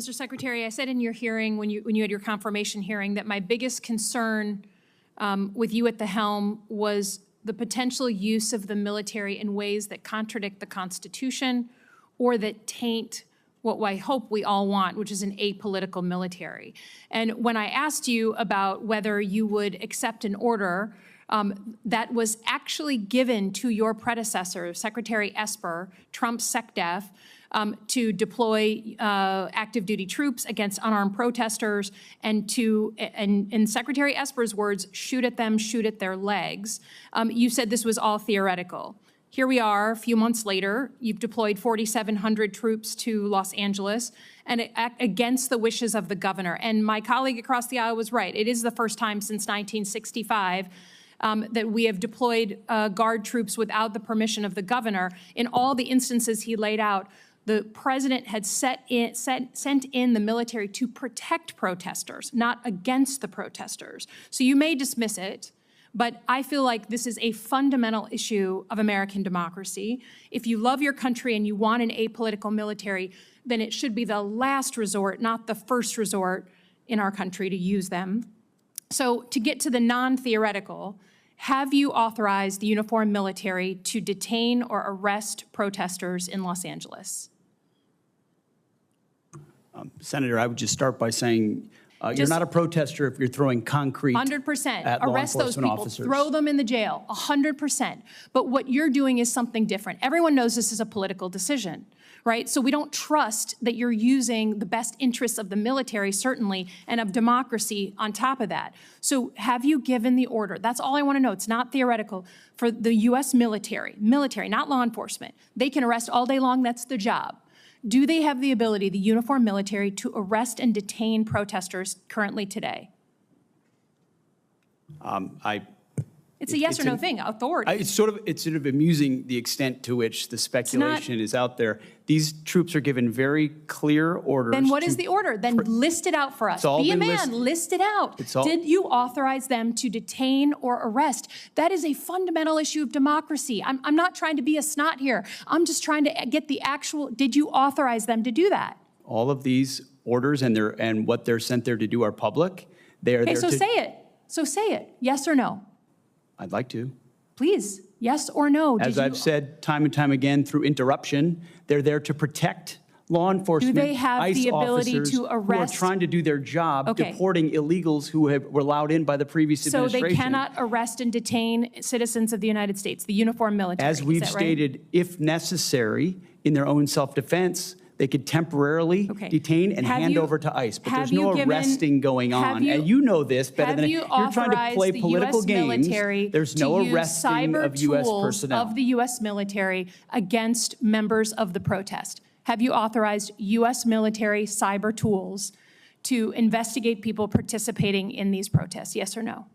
Mr. Secretary, I said in your hearing, when you had your confirmation hearing, that my biggest concern with you at the helm was the potential use of the military in ways that contradict the Constitution or that taint what I hope we all want, which is an apolitical military. And when I asked you about whether you would accept an order that was actually given to your predecessor, Secretary Esper, Trump's SecDef, to deploy active duty troops against unarmed protesters and to, in Secretary Esper's words, shoot at them, shoot at their legs. You said this was all theoretical. Here we are, a few months later, you've deployed 4,700 troops to Los Angeles and against the wishes of the governor. And my colleague across the aisle was right. It is the first time since 1965 that we have deployed Guard troops without the permission of the governor. In all the instances he laid out, the president had sent in the military to protect protesters, not against the protesters. So you may dismiss it, but I feel like this is a fundamental issue of American democracy. If you love your country and you want an apolitical military, then it should be the last resort, not the first resort in our country to use them. So to get to the non-theoretical, have you authorized the uniformed military to detain or arrest protesters in Los Angeles? Senator, I would just start by saying you're not a protester if you're throwing concrete 100%. at law Arrest those people, officers. Throw them in the jail, 100%. But what you're doing is something different. Everyone knows this is a political decision, right? So we don't trust that you're using the best interests of the military, certainly, and of democracy on top of that. So have you given the order? That's all I want to know. It's not theoretical. For the U.S. military, not law enforcement. They can arrest all day long. That's their job. Do they have the ability, the uniformed military, to arrest and detain protesters currently today? It's a yes or no thing, authority. It's sort of amusing the extent to which the speculation is out there. These troops are given very clear orders. Then what is the order? Then list it out for us. Be a man, list it out. Did you authorize them to detain or arrest? That is a fundamental issue of democracy. I'm not trying to be a snot here. I'm just trying to get the actual, did you authorize them to do that? All of these orders and what they're sent there to do are public. They are there to... say it. So say it. Yes or no? I'd like to. Please, yes or no? As I've said time and time again through interruption, they're there to protect law enforcement, do they have ICE the ability officers to arrest? who are trying to do their job, deporting illegals who were allowed in by the previous administration. So they cannot arrest and detain citizens of the United States, the uniformed military. As we've stated, if necessary, in their own self-defense, they could temporarily detain and hand over to ICE, but there's no arresting going on. And you know this better than you're trying to play political games. There's no arresting of U.S. personnel. Of the U.S. military against members of the protest. Have you authorized U.S. military cyber tools to investigate people participating in these protests? Yes or no?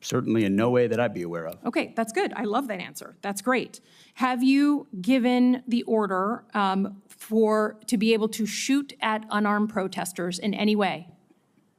Certainly in no way that I'd be aware of. Okay, that's good. I love that answer. That's great. Have you given the order to be able to shoot at unarmed protesters in any way?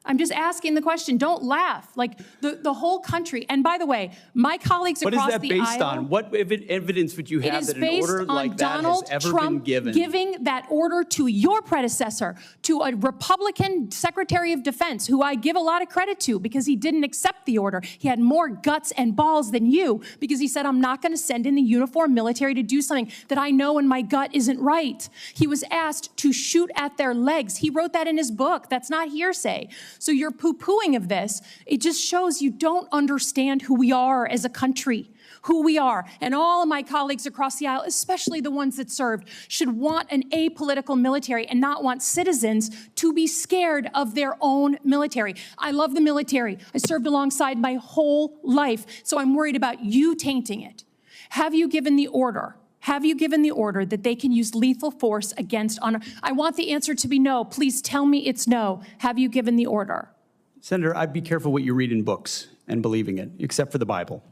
I'm just asking the question. Don't laugh. Like the whole country. And by the way, my colleagues across the aisle. What is that based on? What evidence would you have that an order like that has ever been given? Giving that order to your predecessor, to a Republican Secretary of Defense, who I give a lot of credit to because he didn't accept the order. He had more guts and balls than you because he said, I'm not going to send in the uniformed military to do something that I know in my gut isn't right. He was asked to shoot at their legs. He wrote that in his book. That's not hearsay. So your poo-pooing of this, it just shows you don't understand who we are as a country, who we are. And all of my colleagues across the aisle, especially the ones that served, should want an apolitical military and not want citizens to be scared of their own military. I love the military. I served alongside my whole life, so I'm worried about you tainting it. Have you given the order? Have you given the order that they can use lethal force against honor? I want the answer to be no. Please tell me it's no. Have you given the order? Senator, I'd be careful what you read in books and believing it, except for the Bible.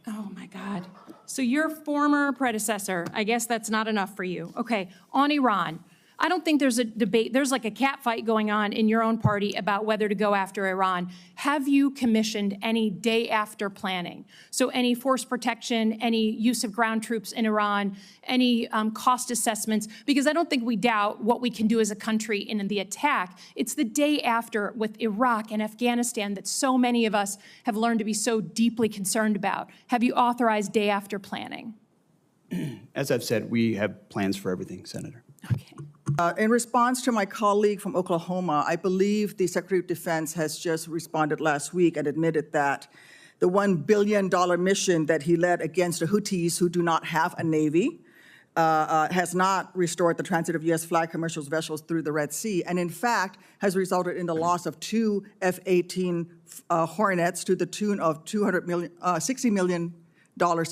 Oh, my God. So your former predecessor, I guess that's not enough for you. Okay, on Iran. I don't think there's a debate. There's like a cat fight going on in your own party about whether to go after Iran. Have you commissioned any day after planning? So any force protection, any use of ground troops in Iran, any cost assessments? Because I don't think we doubt what we can do as a country in the attack. It's the day after with Iraq and Afghanistan that so many of us have learned to be so deeply concerned about. Have you authorized day after planning? As I've said, we have plans for everything, Senator. Okay. In response to my colleague from Oklahoma, I believe the Secretary of Defense has just responded last week and admitted that the $1 billion mission that he led against the Houthis, who do not have a Navy, has not restored the transit of U.S. flag commercial vessels through the Red Sea, and in fact has resulted in the loss of 2 F-18 Hornets to the tune of $60 million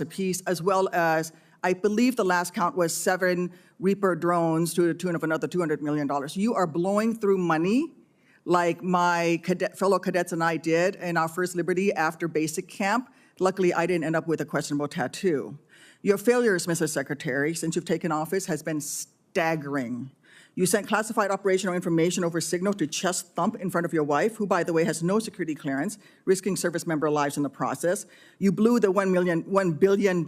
apiece, as well as, I believe the last count was 7 Reaper drones to the tune of another $200 million. You are blowing through money like my fellow cadets and I did in our first Liberty after basic camp. Luckily, I didn't end up with a questionable tattoo. Your failures, Mr. Secretary, since you've taken office has been staggering. You sent classified operational information over Signal to chest thump in front of your wife, who, by the way, has no security clearance, risking service member lives in the process. You blew the $1 billion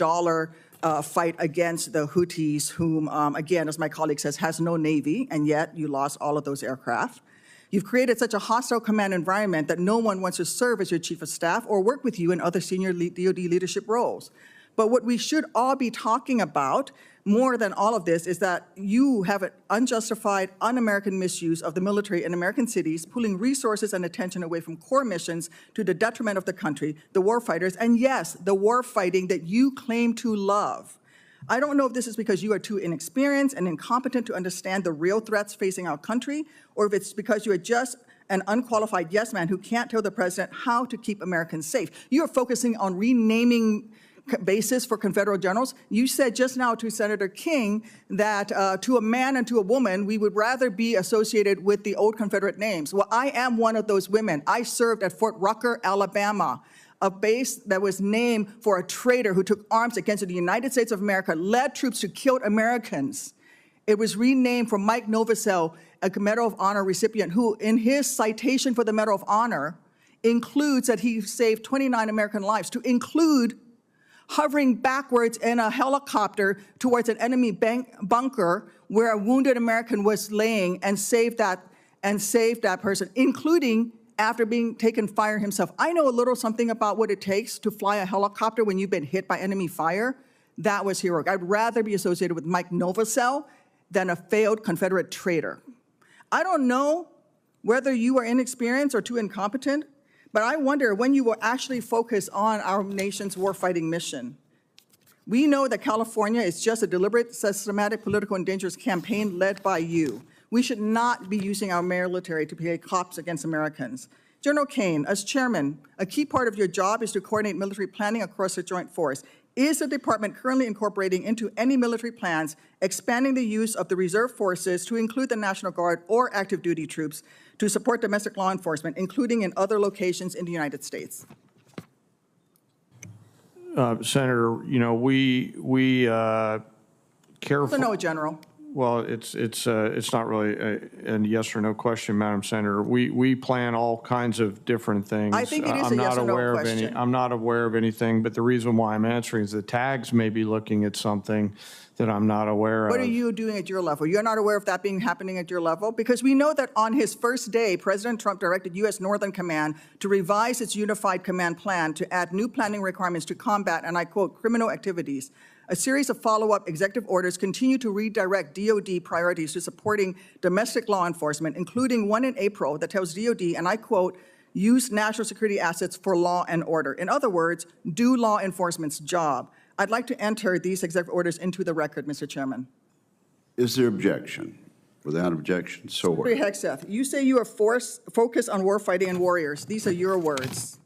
fight against the Houthis, whom, again, as my colleague says, has no Navy, and yet you lost all of those aircraft. You've created such a hostile command environment that no one wants to serve as your chief of staff or work with you in other senior DoD leadership roles. But what we should all be talking about more than all of this is that you have an unjustified, un-American misuse of the military in American cities, pulling resources and attention away from core missions to the detriment of the country, the war fighters, and yes, the war fighting that you claim to love. I don't know if this is because you are too inexperienced and incompetent to understand the real threats facing our country, or if it's because you are just an unqualified yes man who can't tell the president how to keep Americans safe. You are focusing on renaming basis for Confederate generals. You said just now to Senator King that to a man and to a woman, we would rather be associated with the old Confederate names. Well, I am one of those women. I served at Fort Rucker, Alabama, a base that was named for a traitor who took arms against the United States of America, led troops who killed Americans. It was renamed for Mike Novosel, a Medal of Honor recipient, who in his citation for the Medal of Honor includes that he saved 29 American lives, to include hovering backwards in a helicopter towards an enemy bunker where a wounded American was laying and saved that person, including after being taken fire himself. I know a little something about what it takes to fly a helicopter when you've been hit by enemy fire. That was heroic. I'd rather be associated with Mike Novosel than a failed Confederate traitor. I don't know whether you are inexperienced or too incompetent, but I wonder when you will actually focus on our nation's warfighting mission. We know that California is just a deliberate, systematic, political, and dangerous campaign led by you. We should not be using our military to play cops against Americans. General Kane, as chairman, a key part of your job is to coordinate military planning across the joint force. Is the department currently incorporating into any military plans expanding the use of the reserve forces to include the National Guard or active duty troops to support domestic law enforcement, including in other locations in the United States? Senator, you know, we careful. No, General. Well, it's not really a yes or no question, Madam Senator. We plan all kinds of different things. I think it is a yes or no question. I'm not aware of anything, but the reason why I'm answering is the tags may be looking at something that I'm not aware of. What are you doing at your level? You're not aware of that happening at your level? Because we know that on his first day, President Trump directed U.S. Northern Command to revise its unified command plan to add new planning requirements to combat, and I quote, criminal activities. A series of follow-up executive orders continue to redirect DOD priorities to supporting domestic law enforcement, including one in April that tells DOD, and I quote, use national security assets for law and order. In other words, do law enforcement's job. I'd like to enter these executive orders into the record, Mr. Chairman. Is there objection? Without objection, so ordered. Secretary Hegseth, you say you are focused on warfighting and warriors. These are your words.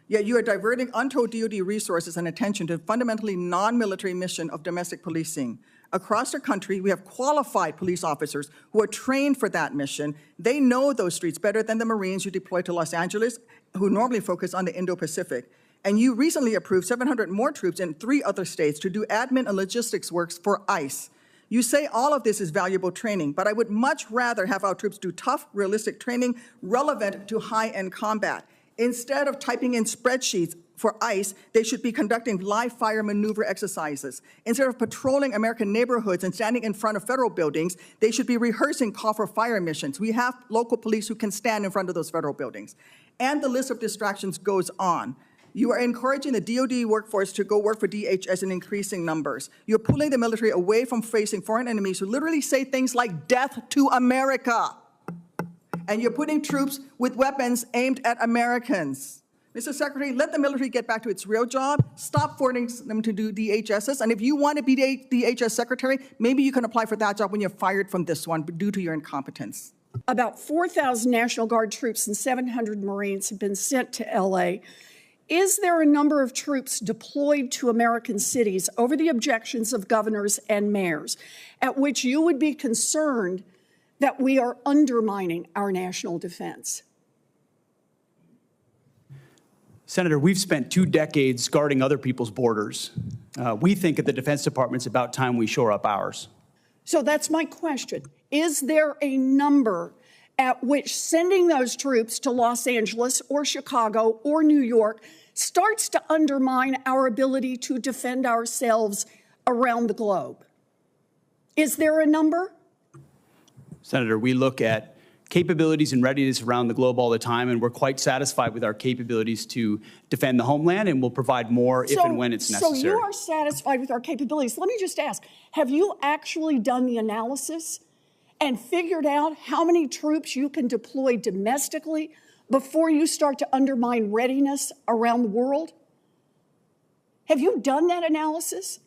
Yet you are diverting untold DOD resources and attention to a fundamentally non-military mission of domestic policing. Across the country, we have qualified police officers who are trained for that mission. They know those streets better than the Marines you deploy to Los Angeles, who normally focus on the Indo-Pacific. And you recently approved 700 more troops in 3 other states to do admin and logistics works for ICE. You say all of this is valuable training, but I would much rather have our troops do tough, realistic training relevant to high-end combat. Instead of typing in spreadsheets for ICE, they should be conducting live fire maneuver exercises. Instead of patrolling American neighborhoods and standing in front of federal buildings, they should be rehearsing call for fire missions. We have local police who can stand in front of those federal buildings. And the list of distractions goes on. You are encouraging the DoD workforce to go work for DHS in increasing numbers. You're pulling the military away from facing foreign enemies who literally say things like death to America. And you're putting troops with weapons aimed at Americans. Mr. Secretary, let the military get back to its real job. Stop forcing them to do DHSs. And if you want to be DHS Secretary, maybe you can apply for that job when you're fired from this one due to your incompetence. About 4,000 National Guard troops and 700 Marines have been sent to LA. Is there a number of troops deployed to American cities over the objections of governors and mayors at which you would be concerned that we are undermining our national defense? Senator, we've spent 2 decades guarding other people's borders. We think at the Defense Department it's about time we shore up ours. So that's my question. Is there a number at which sending those troops to Los Angeles or Chicago or New York starts to undermine our ability to defend ourselves around the globe? Is there a number? Senator, we look at capabilities and readiness around the globe all the time, and we're quite satisfied with our capabilities to defend the homeland, and we'll provide more if and when it's necessary. So you are satisfied with our capabilities. Let me just ask, have you actually done the analysis and figured out how many troops you can deploy domestically before you start to undermine readiness around the world? Have you done that analysis?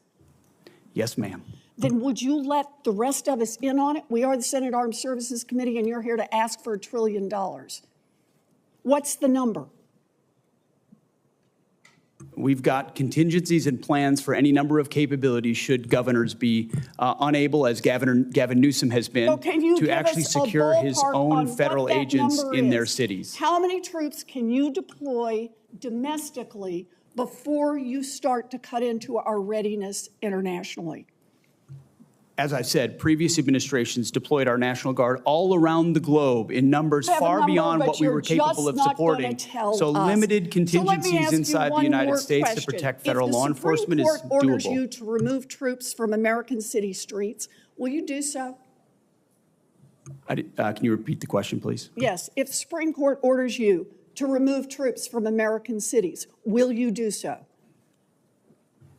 Yes, ma'am. Then would you let the rest of us in on it? We are the Senate Armed Services Committee, and you're here to ask for $1 trillion. What's the number? We've got contingencies and plans for any number of capabilities should governors be unable, as Gavin Newsom has been, to actually secure his own federal agents in their cities. How many troops can you deploy domestically before you start to cut into our readiness internationally? As I said, previous administrations deployed our National Guard all around the globe in numbers far beyond what we were capable of supporting. So limited contingencies inside the United States to protect federal law enforcement is doable. If the Supreme Court orders you to remove troops from American city streets, will you do so? Can you repeat the question, please? Yes. If the Supreme Court orders you to remove troops from American cities, will you do so?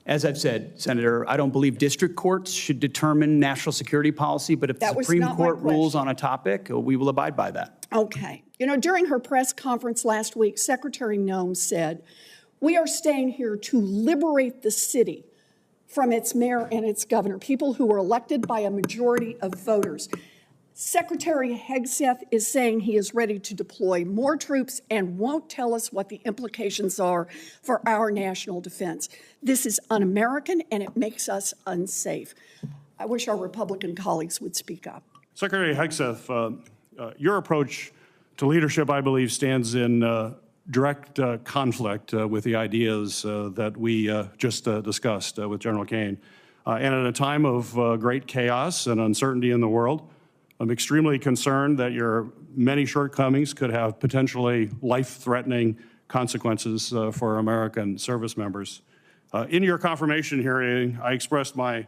As I've said, Senator, I don't believe district courts should determine national security policy, but if the Supreme Court rules on a topic, we will abide by that. Okay. You know, during her press conference last week, Secretary Noem said, "We are staying here to liberate the city from its mayor and its governor, people who were elected by a majority of voters." Secretary Hegseth is saying he is ready to deploy more troops and won't tell us what the implications are for our national defense. This is un-American, and it makes us unsafe. I wish our Republican colleagues would speak up. Secretary Hegseth, your approach to leadership, I believe, stands in direct conflict with the ideas that we just discussed with General Kane. And at a time of great chaos and uncertainty in the world, I'm extremely concerned that your many shortcomings could have potentially life-threatening consequences for American service members. In your confirmation hearing, I expressed my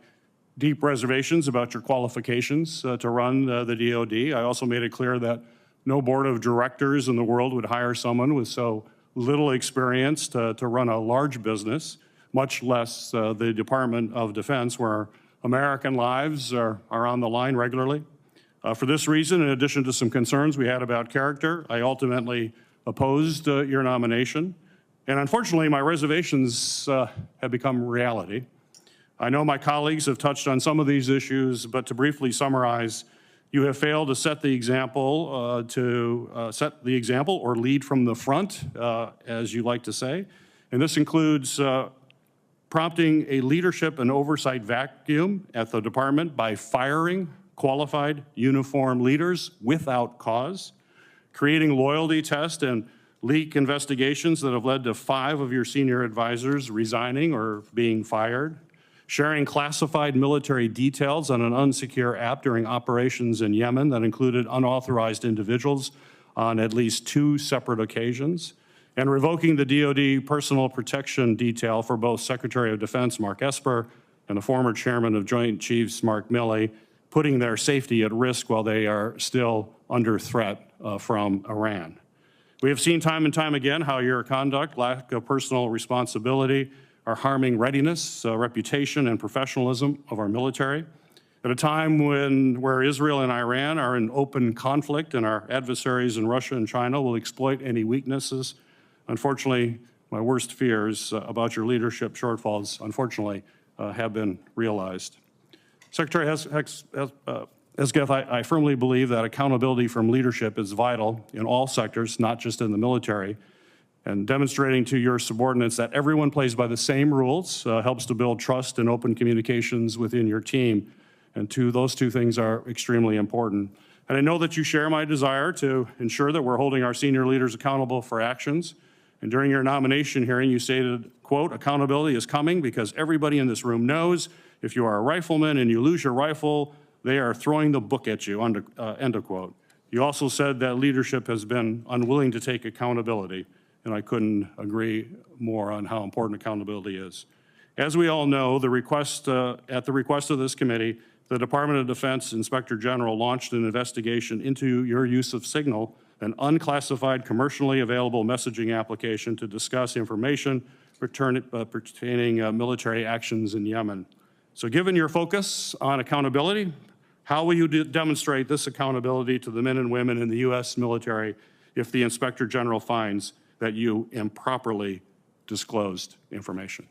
deep reservations about your qualifications to run the DoD. I also made it clear that no board of directors in the world would hire someone with so little experience to run a large business, much less the Department of Defense, where American lives are on the line regularly. For this reason, in addition to some concerns we had about character, I ultimately opposed your nomination. And unfortunately, my reservations have become reality. I know my colleagues have touched on some of these issues, but to briefly summarize, you have failed to set the example, or lead from the front, as you like to say. And this includes prompting a leadership and oversight vacuum at the department by firing qualified uniformed leaders without cause, creating loyalty tests and leak investigations that have led to 5 of your senior advisors resigning or being fired, sharing classified military details on an unsecure app during operations in Yemen that included unauthorized individuals on at least 2 separate occasions, and revoking the DoD personal protection detail for both Secretary of Defense Mark Esper and the former chairman of Joint Chiefs Mark Milley, putting their safety at risk while they are still under threat from Iran. We have seen time and time again how your conduct, lack of personal responsibility, are harming readiness, reputation, and professionalism of our military. At a time where Israel and Iran are in open conflict and our adversaries in Russia and China will exploit any weaknesses, unfortunately, my worst fears about your leadership shortfalls, unfortunately, have been realized. Secretary Hegseth, I firmly believe that accountability from leadership is vital in all sectors, not just in the military, and demonstrating to your subordinates that everyone plays by the same rules helps to build trust and open communications within your team. And those two things are extremely important. And I know that you share my desire to ensure that we're holding our senior leaders accountable for actions. And during your nomination hearing, you stated, quote, accountability is coming because everybody in this room knows if you are a rifleman and you lose your rifle, they are throwing the book at you, end of quote. You also said that leadership has been unwilling to take accountability, and I couldn't agree more on how important accountability is. As we all know, at the request of this committee, the Department of Defense Inspector General launched an investigation into your use of Signal, an unclassified commercially available messaging application to discuss information pertaining military actions in Yemen. So given your focus on accountability, how will you demonstrate this accountability to the men and women in the U.S. military if the Inspector General finds that you improperly disclosed information?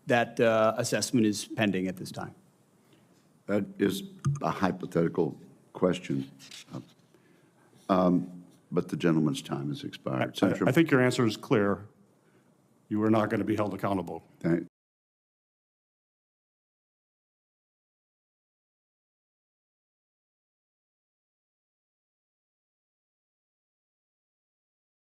That assessment is pending at this time. That is a hypothetical question, but the gentleman's time has expired. I think your answer is clear. You are not going to be held accountable.